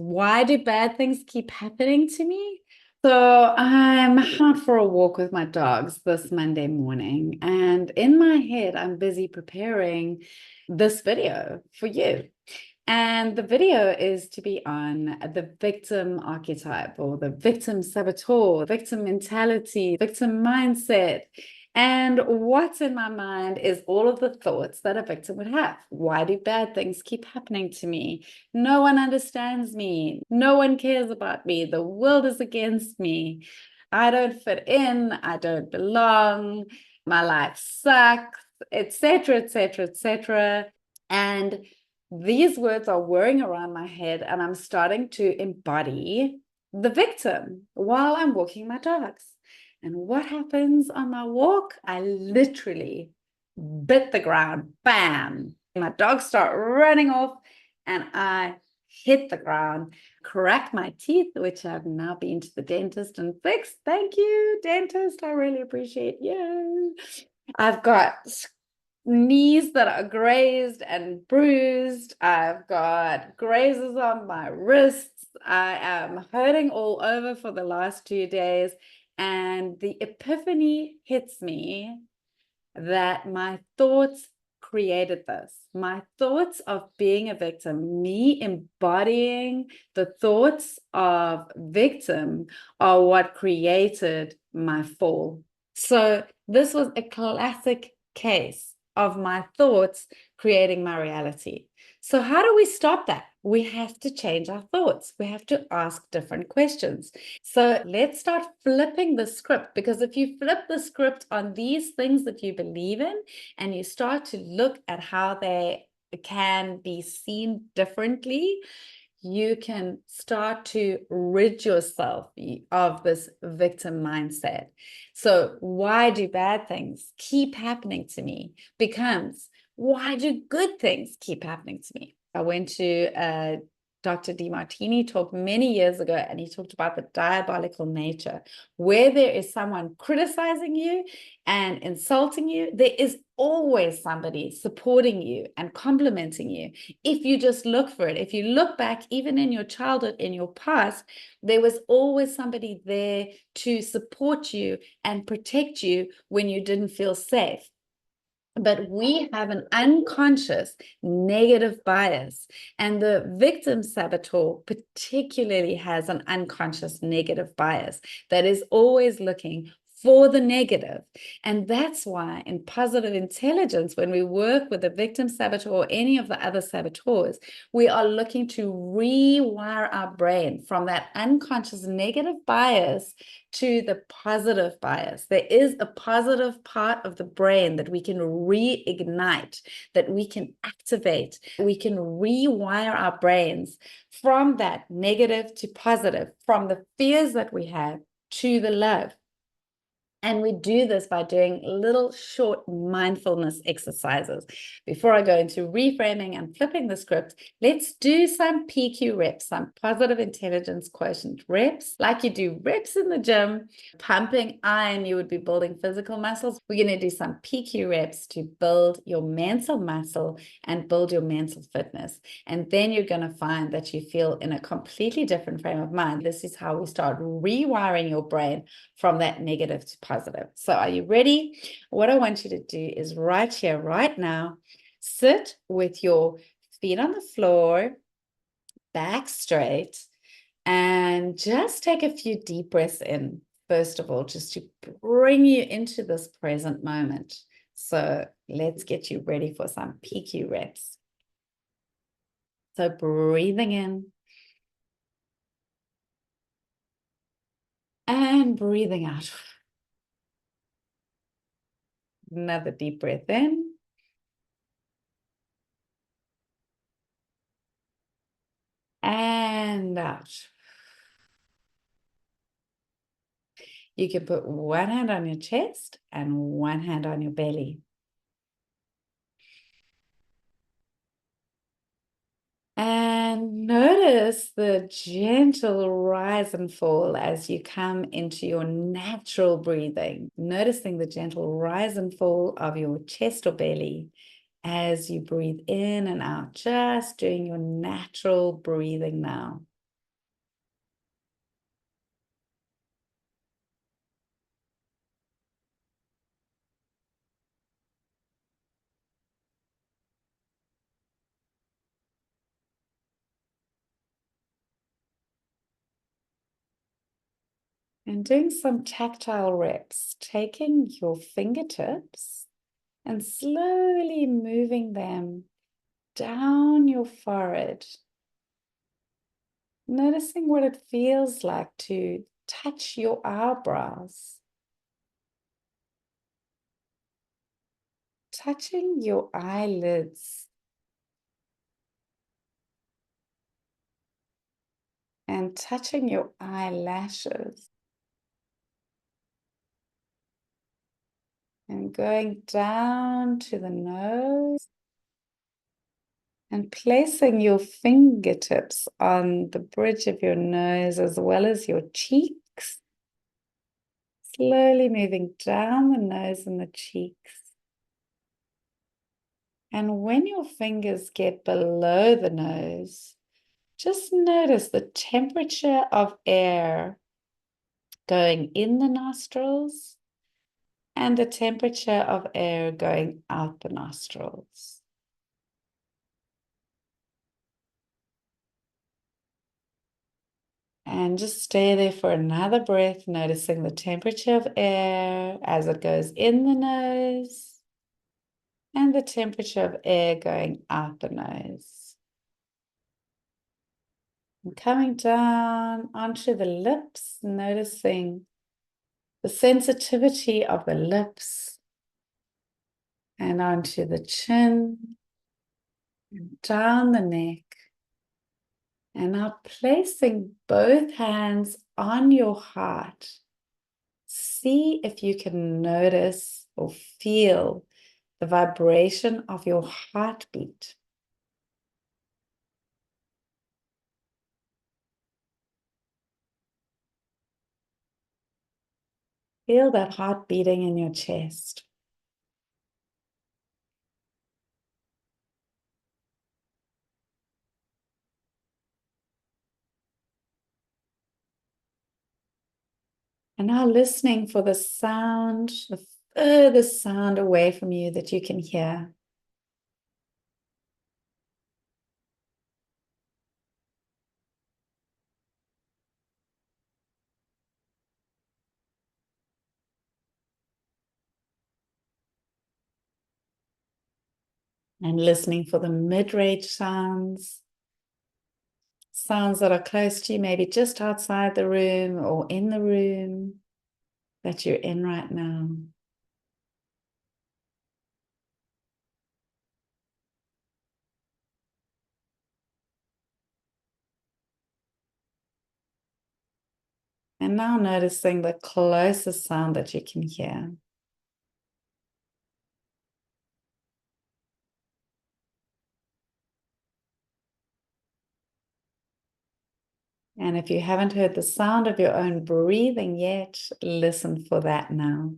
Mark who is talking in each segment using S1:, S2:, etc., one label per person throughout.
S1: Why do bad things keep happening to me? So I'm out for a walk with my dogs this Monday morning, and in my head, I'm busy preparing this video for you. And the video is to be on the victim archetype or the victim saboteur, victim mentality, victim mindset. And what's in my mind is all of the thoughts that a victim would have. Why do bad things keep happening to me? No one understands me. No one cares about me. The world is against me. I don't fit in. I don't belong. My life sucks, etc., etc., etc. And these words are whirring around my head, and I'm starting to embody the victim while I'm walking my dogs. And what happens on my walk? I literally bit the ground. Bam! My dogs start running off, and I hit the ground, crack my teeth, which I've now been to the dentist and fixed. Thank you, dentist. I really appreciate you. I've got knees that are grazed and bruised. I've got grazes on my wrists. I am hurting all over for the last 2 days. And the epiphany hits me that my thoughts created this. My thoughts of being a victim, me embodying the thoughts of victim, are what created my fall. So this was a classic case of my thoughts creating my reality. So how do we stop that? We have to change our thoughts. We have to ask different questions. So let's start flipping the script, because if you flip the script on these things that you believe in and you start to look at how they can be seen differently, you can start to rid yourself of this victim mindset. So why do bad things keep happening to me becomes, why do good things keep happening to me? I went to Dr. DeMartini talk many years ago, and he talked about the diabolical nature. Where there is someone criticizing you and insulting you, there is always somebody supporting you and complimenting you. If you just look for it, if you look back, even in your childhood, in your past, there was always somebody there to support you and protect you when you didn't feel safe. But we have an unconscious negative bias, and the victim saboteur particularly has an unconscious negative bias that is always looking for the negative. And that's why in positive intelligence, when we work with the victim saboteur or any of the other saboteurs, we are looking to rewire our brain from that unconscious negative bias to the positive bias. There is a positive part of the brain that we can reignite, that we can activate. We can rewire our brains from that negative to positive, from the fears that we have to the love. And we do this by doing little short mindfulness exercises. Before I go into reframing and flipping the script, let's do some PQ reps, some positive intelligence quotient reps, like you do reps in the gym, pumping iron, you would be building physical muscles. We're going to do some PQ reps to build your mental muscle and build your mental fitness. And then you're going to find that you feel in a completely different frame of mind. This is how we start rewiring your brain from that negative to positive. So are you ready? What I want you to do is right here, right now, sit with your feet on the floor, back straight, and just take a few deep breaths in, first of all, just to bring you into this present moment. So let's get you ready for some PQ reps. So breathing in and breathing out. Another deep breath in. And out. You can put one hand on your chest and one hand on your belly. And notice the gentle rise and fall as you come into your natural breathing. Noticing the gentle rise and fall of your chest or belly as you breathe in and out, just doing your natural breathing now. And doing some tactile reps, taking your fingertips and slowly moving them down your forehead. Noticing what it feels like to touch your eyebrows. Touching your eyelids. And touching your eyelashes. And going down to the nose. And placing your fingertips on the bridge of your nose as well as your cheeks. Slowly moving down the nose and the cheeks. And when your fingers get below the nose, just notice the temperature of air going in the nostrils and the temperature of air going out the nostrils. And just stay there for another breath, noticing the temperature of air as it goes in the nose and the temperature of air going out the nose. And coming down onto the lips, noticing the sensitivity of the lips and onto the chin and down the neck. And now placing both hands on your heart. See if you can notice or feel the vibration of your heartbeat. Feel that heart beating in your chest. And now listening for the sound, the furthest sound away from you that you can hear. And listening for the mid-range sounds. Sounds that are close to you, maybe just outside the room or in the room that you're in right now. And now noticing the closest sound that you can hear. And if you haven't heard the sound of your own breathing yet, listen for that now.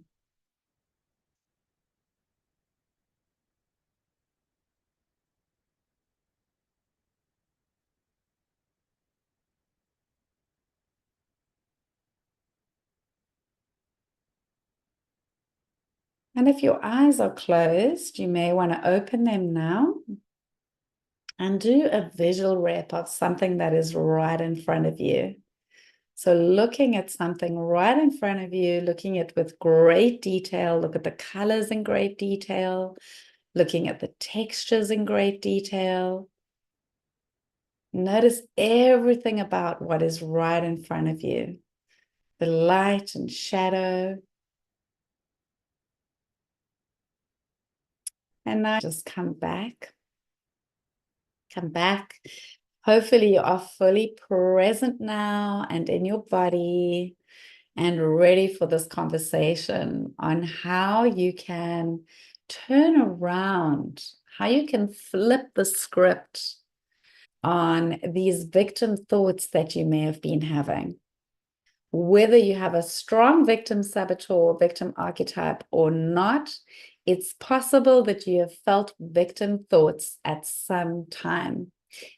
S1: And if your eyes are closed, you may want to open them now and do a visual rep of something that is right in front of you. So looking at something right in front of you, looking at with great detail, look at the colors in great detail, looking at the textures in great detail. Notice everything about what is right in front of you, the light and shadow. And now just come back. Come back. Hopefully you are fully present now and in your body and ready for this conversation on how you can turn around, how you can flip the script on these victim thoughts that you may have been having. Whether you have a strong victim saboteur, victim archetype or not, it's possible that you have felt victim thoughts at some time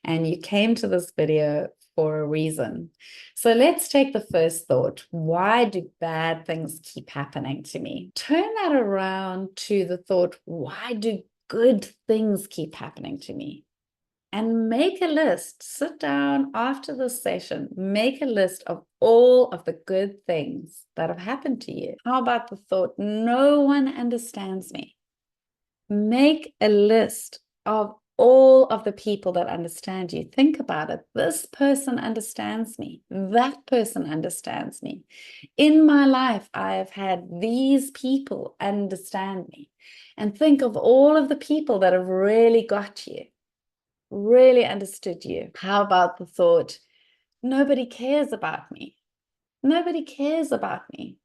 S1: and you came to this video for a reason. So let's take the first thought. Why do bad things keep happening to me? Turn that around to the thought, why do good things keep happening to me? and make a list. Sit down after this session, make a list of all of the good things that have happened to you. How about the thought, no one understands me? Make a list of all of the people that understand you. Think about it. This person understands me. That person understands me. In my life, I have had these people understand me. And think of all of the people that have really got you, really understood you. How about the thought, nobody cares about me? Nobody cares about me.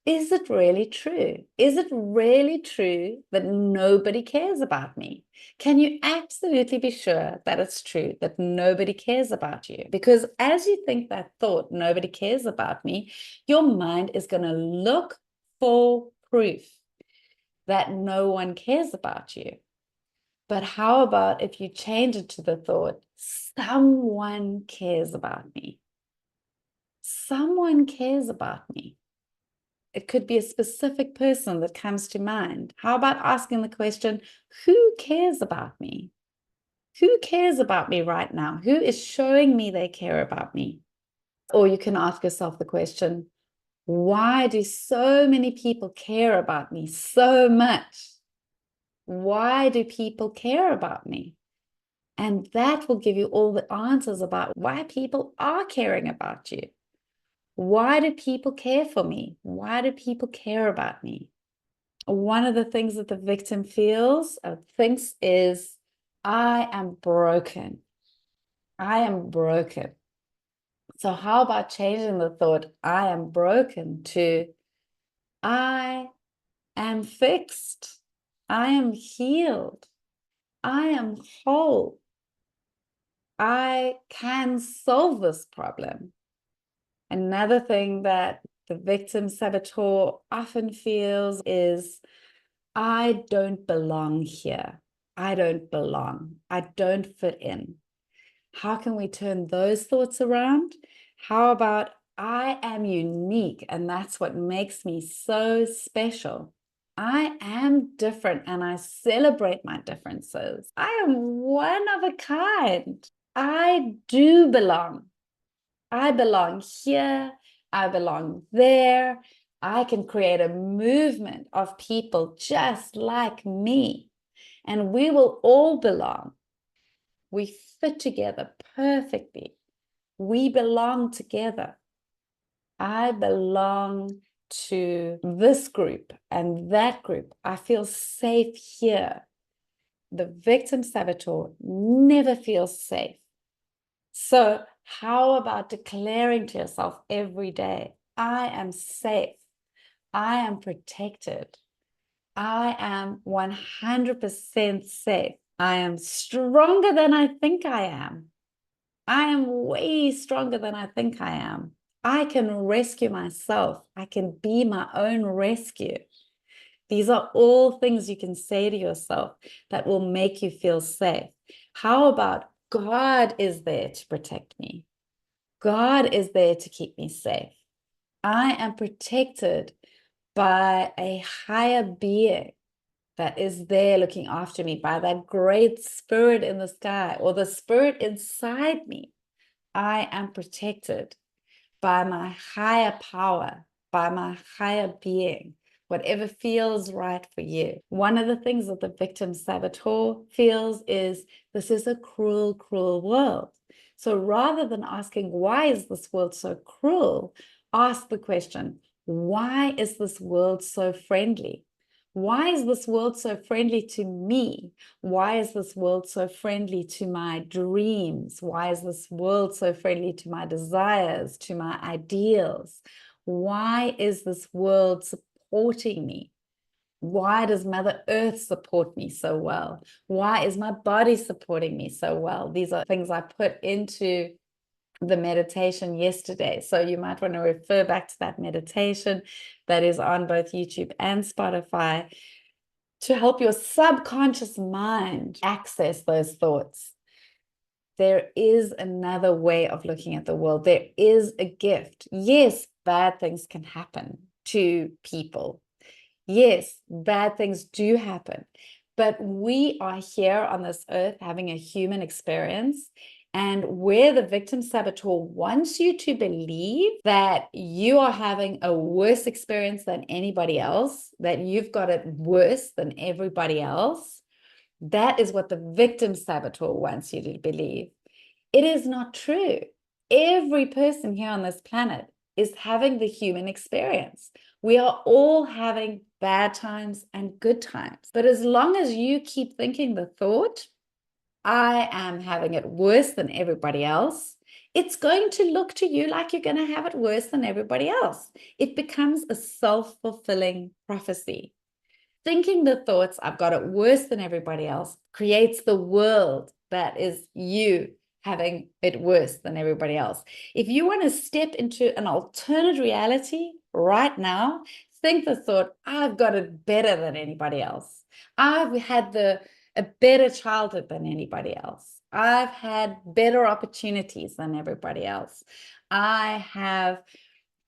S1: Is it really true? Is it really true that nobody cares about me? Can you absolutely be sure that it's true that nobody cares about you? Because as you think that thought, nobody cares about me, your mind is going to look for proof that no one cares about you. But how about if you change it to the thought, someone cares about me? Someone cares about me. It could be a specific person that comes to mind. How about asking the question, who cares about me? Who cares about me right now? Who is showing me they care about me? Or you can ask yourself the question, why do so many people care about me so much? Why do people care about me? And that will give you all the answers about why people are caring about you. Why do people care for me? Why do people care about me? One of the things that the victim feels or thinks is, I am broken. I am broken. So how about changing the thought, I am broken, to I am fixed. I am healed. I am whole. I can solve this problem. Another thing that the victim saboteur often feels is, I don't belong here. I don't belong. I don't fit in. How can we turn those thoughts around? How about, I am unique, and that's what makes me so special. I am different, and I celebrate my differences. I am one of a kind. I do belong. I belong here. I belong there. I can create a movement of people just like me, and we will all belong. We fit together perfectly. We belong together. I belong to this group and that group. I feel safe here. The victim saboteur never feels safe. So how about declaring to yourself every day, I am safe. I am protected. I am 100% safe. I am stronger than I think I am. I am way stronger than I think I am. I can rescue myself. I can be my own rescue. These are all things you can say to yourself that will make you feel safe. How about, God is there to protect me? God is there to keep me safe. I am protected by a higher being that is there looking after me, by that great spirit in the sky or the spirit inside me. I am protected by my higher power, by my higher being, whatever feels right for you. One of the things that the victim saboteur feels is, this is a cruel, cruel world. So rather than asking, why is this world so cruel? Ask the question, why is this world so friendly? Why is this world so friendly to me? Why is this world so friendly to my dreams? Why is this world so friendly to my desires, to my ideals? Why is this world supporting me? Why does Mother Earth support me so well? Why is my body supporting me so well? These are things I put into the meditation yesterday. So you might want to refer back to that meditation that is on both YouTube and Spotify to help your subconscious mind access those thoughts. There is another way of looking at the world. There is a gift. Yes, bad things can happen to people. Yes, bad things do happen. But we are here on this earth having a human experience. And where the victim saboteur wants you to believe that you are having a worse experience than anybody else, that you've got it worse than everybody else, that is what the victim saboteur wants you to believe. It is not true. Every person here on this planet is having the human experience. We are all having bad times and good times. But as long as you keep thinking the thought, I am having it worse than everybody else, it's going to look to you like you're going to have it worse than everybody else. It becomes a self-fulfilling prophecy. Thinking the thoughts, I've got it worse than everybody else, creates the world that is you having it worse than everybody else. If you want to step into an alternate reality right now, think the thought, I've got it better than anybody else. I've had a better childhood than anybody else. I've had better opportunities than everybody else. I have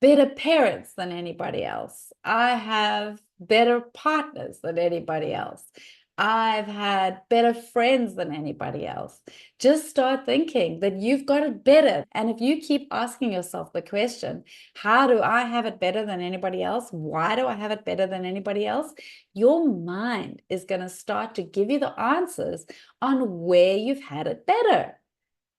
S1: better parents than anybody else. I have better partners than anybody else. I've had better friends than anybody else. Just start thinking that you've got it better. And if you keep asking yourself the question, how do I have it better than anybody else? Why do I have it better than anybody else? Your mind is going to start to give you the answers on where you've had it better.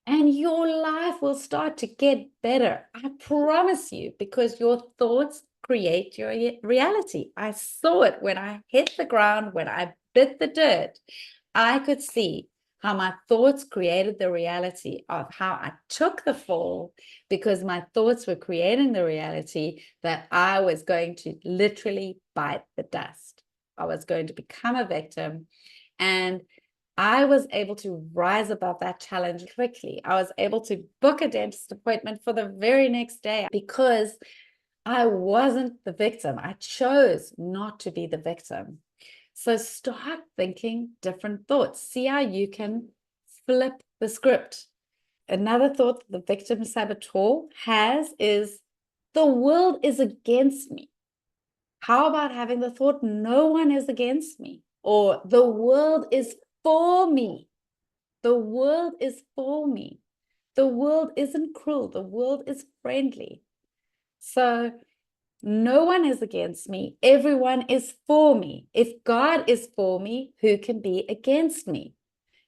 S1: And your life will start to get better. I promise you, because your thoughts create your reality. I saw it when I hit the ground, when I bit the dirt. I could see how my thoughts created the reality of how I took the fall, because my thoughts were creating the reality that I was going to literally bite the dust. I was going to become a victim. And I was able to rise above that challenge quickly. I was able to book a dentist appointment for the very next day because I wasn't the victim. I chose not to be the victim. So start thinking different thoughts. See how you can flip the script. Another thought the victim saboteur has is, the world is against me. How about having the thought, no one is against me? Or the world is for me. The world is for me. The world isn't cruel. The world is friendly. So no one is against me. Everyone is for me. If God is for me, who can be against me?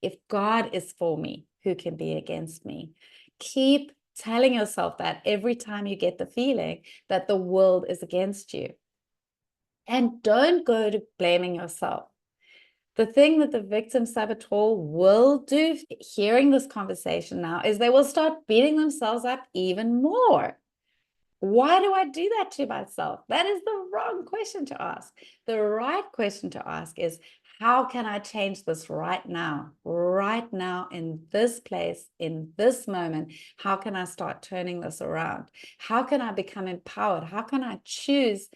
S1: If God is for me, who can be against me? Keep telling yourself that every time you get the feeling that the world is against you. And don't go to blaming yourself. The thing that the victim saboteur will do, hearing this conversation now, is they will start beating themselves up even more. Why do I do that to myself? That is the wrong question to ask. The right question to ask is, how can I change this right now in this place, in this moment? How can I start turning this around? How can I become empowered? How can I choose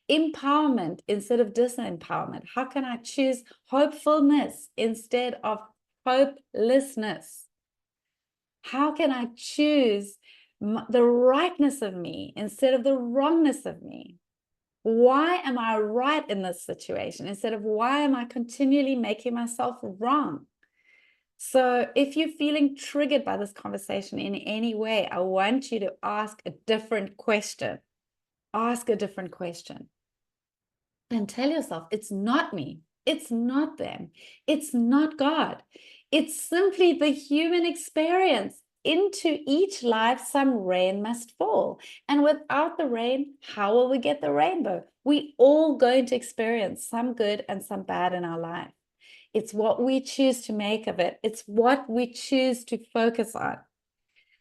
S1: empowerment instead of disempowerment? How can I choose hopefulness instead of hopelessness? How can I choose the rightness of me instead of the wrongness of me? Why am I right in this situation instead of why am I continually making myself wrong? So if you're feeling triggered by this conversation in any way, I want you to ask a different question. Ask a different question. And tell yourself, it's not me. It's not them. It's not God. It's simply the human experience. Into each life, some rain must fall. And without the rain, how will we get the rainbow? We all going to experience some good and some bad in our life. It's what we choose to make of it. It's what we choose to focus on.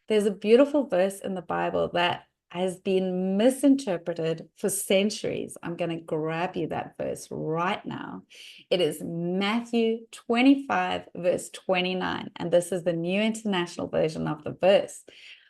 S1: There's a beautiful verse in the Bible that has been misinterpreted for centuries. I'm going to grab you that verse right now. It is Matthew 25, verse 29. And this is the New International Version of the verse.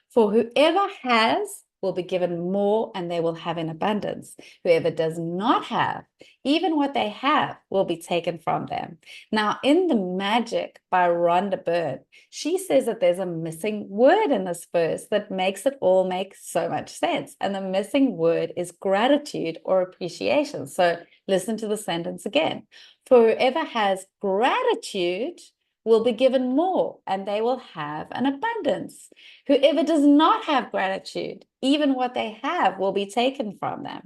S1: For whoever has will be given more and they will have in abundance. Whoever does not have, even what they have will be taken from them. Now, in The Magic by Rhonda Byrne, she says that there's a missing word in this verse that makes it all make so much sense. And the missing word is gratitude or appreciation. So listen to the sentence again. For whoever has gratitude will be given more and they will have an abundance. Whoever does not have gratitude, even what they have will be taken from them.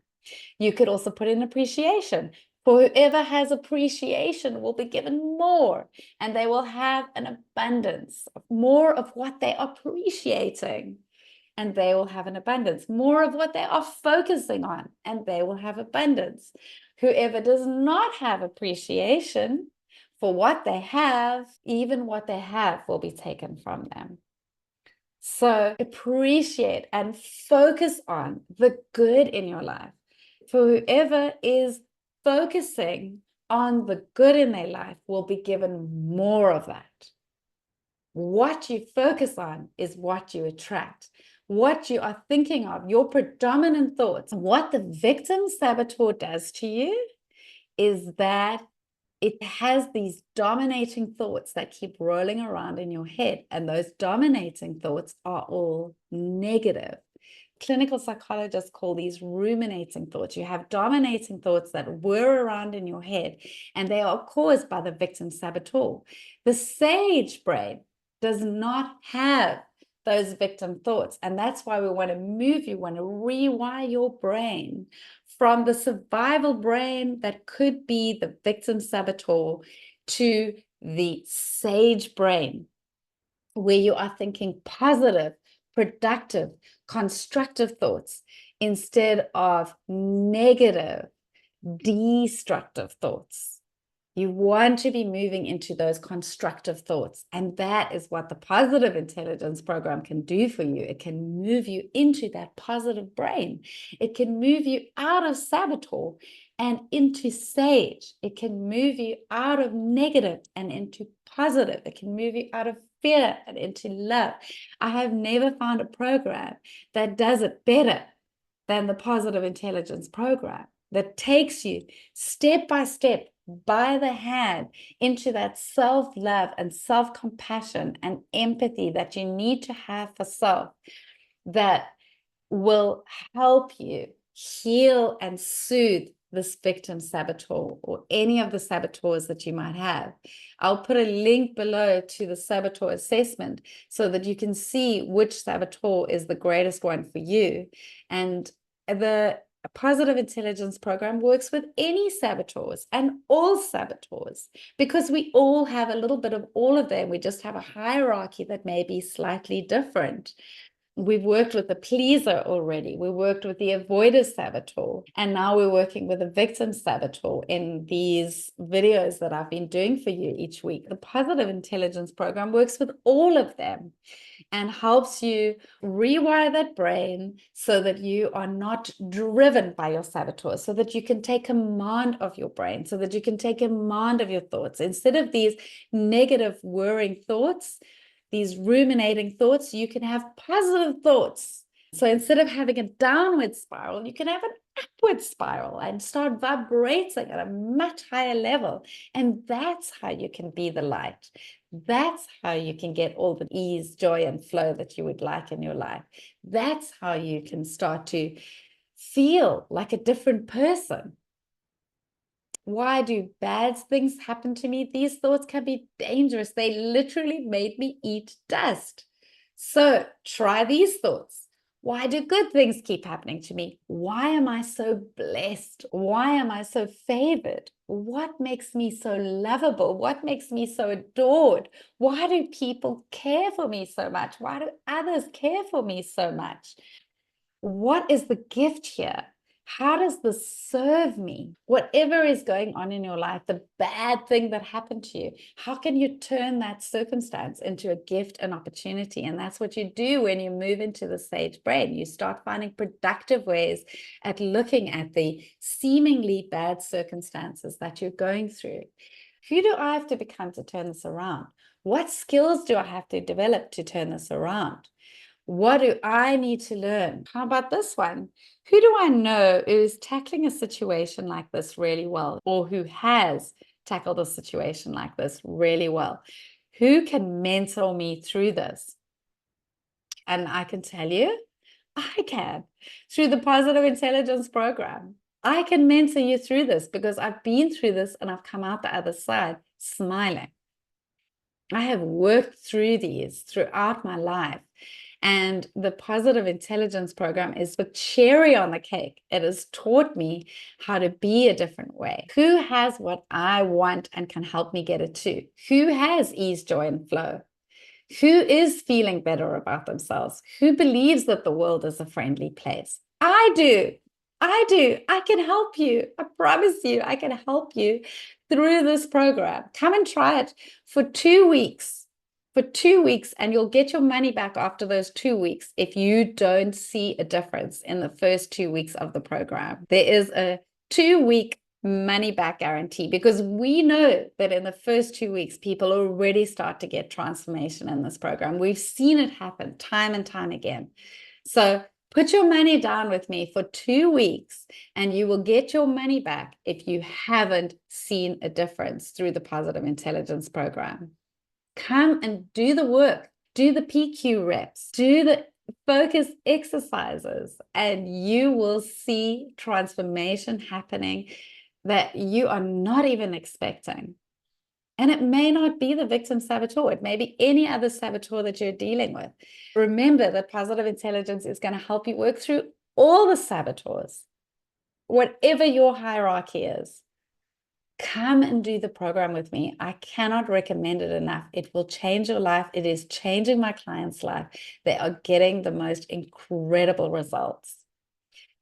S1: You could also put in appreciation. For whoever has appreciation will be given more and they will have an abundance, more of what they are appreciating, and they will have an abundance, more of what they are focusing on, and they will have abundance. Whoever does not have appreciation for what they have, even what they have will be taken from them. So appreciate and focus on the good in your life. For whoever is focusing on the good in their life will be given more of that. What you focus on is what you attract. What you are thinking of, your predominant thoughts. What the victim saboteur does to you is that it has these dominating thoughts that keep rolling around in your head. And those dominating thoughts are all negative. Clinical psychologists call these ruminating thoughts. You have dominating thoughts that whir around in your head, and they are caused by the victim saboteur. The sage brain does not have those victim thoughts. And that's why we want to move you, want to rewire your brain from the survival brain that could be the victim saboteur to the sage brain, where you are thinking positive, productive, constructive thoughts instead of negative, destructive thoughts. You want to be moving into those constructive thoughts. And that is what the positive intelligence program can do for you. It can move you into that positive brain. It can move you out of saboteur and into sage. It can move you out of negative and into positive. It can move you out of fear and into love. I have never found a program that does it better than the positive intelligence program, that takes you step by step, by the hand, into that self-love and self-compassion and empathy that you need to have for self, that will help you heal and soothe this victim saboteur or any of the saboteurs that you might have. I'll put a link below to the saboteur assessment so that you can see which saboteur is the greatest one for you. And the positive intelligence program works with any saboteurs and all saboteurs, because we all have a little bit of all of them. We just have a hierarchy that may be slightly different. We've worked with the pleaser already. We worked with the avoider saboteur. And now we're working with a victim saboteur in these videos that I've been doing for you each week. The positive intelligence program works with all of them and helps you rewire that brain so that you are not driven by your saboteurs, so that you can take command of your brain, so that you can take command of your thoughts. Instead of these negative whirring thoughts, these ruminating thoughts, you can have positive thoughts. So instead of having a downward spiral, you can have an upward spiral and start vibrating at a much higher level. And that's how you can be the light. That's how you can get all the ease, joy, and flow that you would like in your life. That's how you can start to feel like a different person. Why do bad things happen to me? These thoughts can be dangerous. They literally made me eat dust. So try these thoughts. Why do good things keep happening to me? Why am I so blessed? Why am I so favored? What makes me so lovable? What makes me so adored? Why do people care for me so much? Why do others care for me so much? What is the gift here? How does this serve me? Whatever is going on in your life, the bad thing that happened to you, how can you turn that circumstance into a gift and opportunity? And that's what you do when you move into the sage brain. You start finding productive ways at looking at the seemingly bad circumstances that you're going through. Who do I have to become to turn this around? What skills do I have to develop to turn this around? What do I need to learn? How about this one? Who do I know is tackling a situation like this really well, or who has tackled a situation like this really well? Who can mentor me through this? And I can tell you, I can, through the Positive Intelligence Program. I can mentor you through this because I've been through this and I've come out the other side smiling. I have worked through these throughout my life. And the Positive Intelligence Program is the cherry on the cake. It has taught me how to be a different way. Who has what I want and can help me get it too? Who has ease, joy, and flow? Who is feeling better about themselves? Who believes that the world is a friendly place? I do. I do. I can help you. I promise you, I can help you through this program. Come and try it for 2 weeks. For 2 weeks, and you'll get your money back after those 2 weeks if you don't see a difference in the first 2 weeks of the program. There is a 2-week money back guarantee because we know that in the first 2 weeks, people already start to get transformation in this program. We've seen it happen time and time again. So put your money down with me for 2 weeks and you will get your money back if you haven't seen a difference through the Positive Intelligence Program. Come and do the work, do the PQ reps, do the focus exercises, and you will see transformation happening that you are not even expecting. And it may not be the victim saboteur. It may be any other saboteur that you're dealing with. Remember that Positive Intelligence is going to help you work through all the saboteurs, whatever your hierarchy is. Come and do the program with me. I cannot recommend it enough. It will change your life. It is changing my clients' life. They are getting the most incredible results.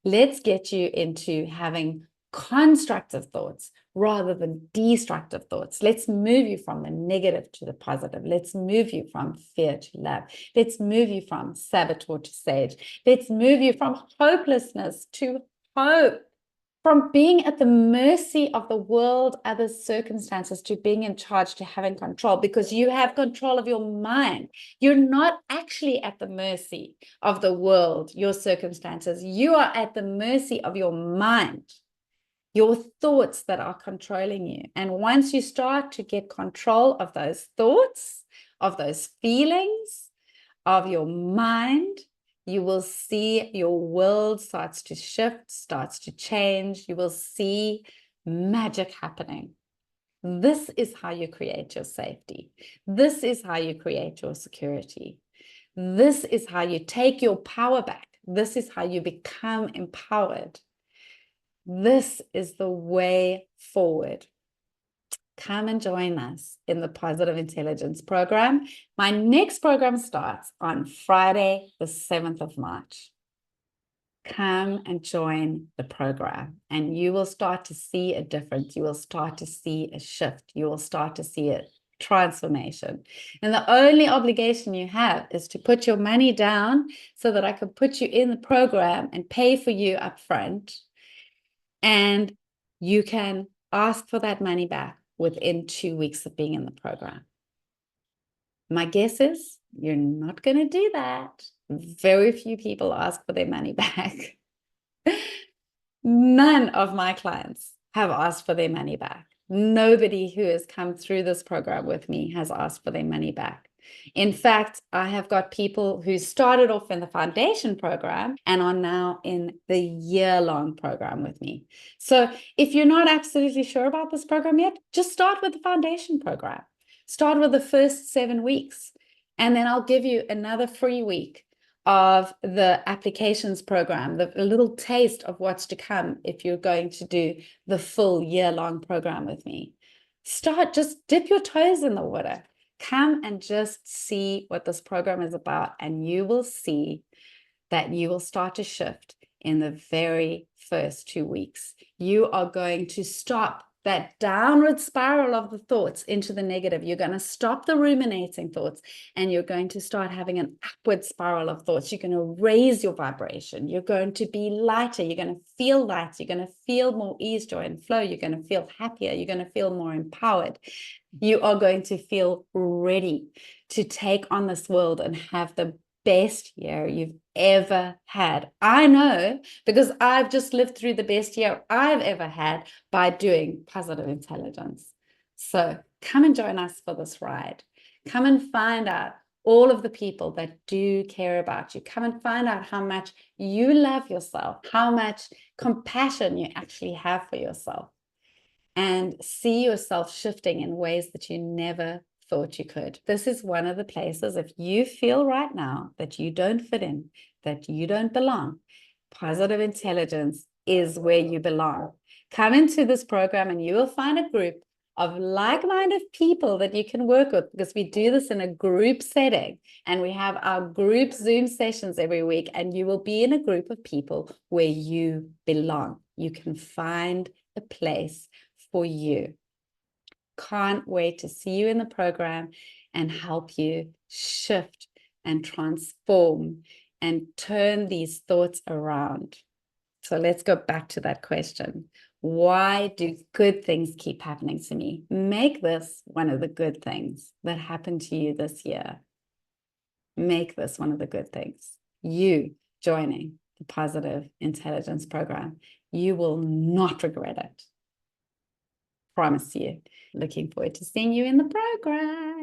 S1: Let's get you into having constructive thoughts rather than destructive thoughts. Let's move you from the negative to the positive. Let's move you from fear to love. Let's move you from saboteur to sage. Let's move you from hopelessness to hope. From being at the mercy of the world, other circumstances, to being in charge, to having control, because you have control of your mind. You're not actually at the mercy of the world, your circumstances. You are at the mercy of your mind, your thoughts that are controlling you. And once you start to get control of those thoughts, of those feelings, of your mind, you will see your world starts to shift, starts to change. You will see magic happening. This is how you create your safety. This is how you create your security. This is how you take your power back. This is how you become empowered. This is the way forward. Come and join us in the Positive Intelligence Program. My next program starts on Friday, the 7th of March. Come and join the program, and you will start to see a difference. You will start to see a shift. You will start to see a transformation. And the only obligation you have is to put your money down so that I can put you in the program and pay for you up front. And you can ask for that money back within 2 weeks of being in the program. My guess is you're not going to do that. Very few people ask for their money back. None of my clients have asked for their money back. Nobody who has come through this program with me has asked for their money back. In fact, I have got people who started off in the foundation program and are now in the year-long program with me. So if you're not absolutely sure about this program yet, just start with the foundation program. Start with the first 7 weeks, and then I'll give you another free week of the applications program, a little taste of what's to come if you're going to do the full year-long program with me. Just dip your toes in the water. Come and just see what this program is about, and you will see that you will start to shift in the very first 2 weeks. You are going to stop that downward spiral of the thoughts into the negative. You're going to stop the ruminating thoughts, and you're going to start having an upward spiral of thoughts. You're going to raise your vibration. You're going to be lighter. You're going to feel light. You're going to feel more ease, joy, and flow. You're going to feel happier. You're going to feel more empowered. You are going to feel ready to take on this world and have the best year you've ever had. I know because I've just lived through the best year I've ever had by doing positive intelligence. So come and join us for this ride. Come and find out all of the people that do care about you. Come and find out how much you love yourself, how much compassion you actually have for yourself, and see yourself shifting in ways that you never thought you could. This is one of the places, if you feel right now that you don't fit in, that you don't belong, positive intelligence is where you belong. Come into this program and you will find a group of like-minded people that you can work with, because we do this in a group setting and we have our group Zoom sessions every week, and you will be in a group of people where you belong. You can find a place for you. Can't wait to see you in the program and help you shift and transform and turn these thoughts around. So let's go back to that question. Why do good things keep happening to me? Make this one of the good things that happened to you this year. Make this one of the good things. You joining the Positive Intelligence Program. You will not regret it. Promise you. Looking forward to seeing you in the program.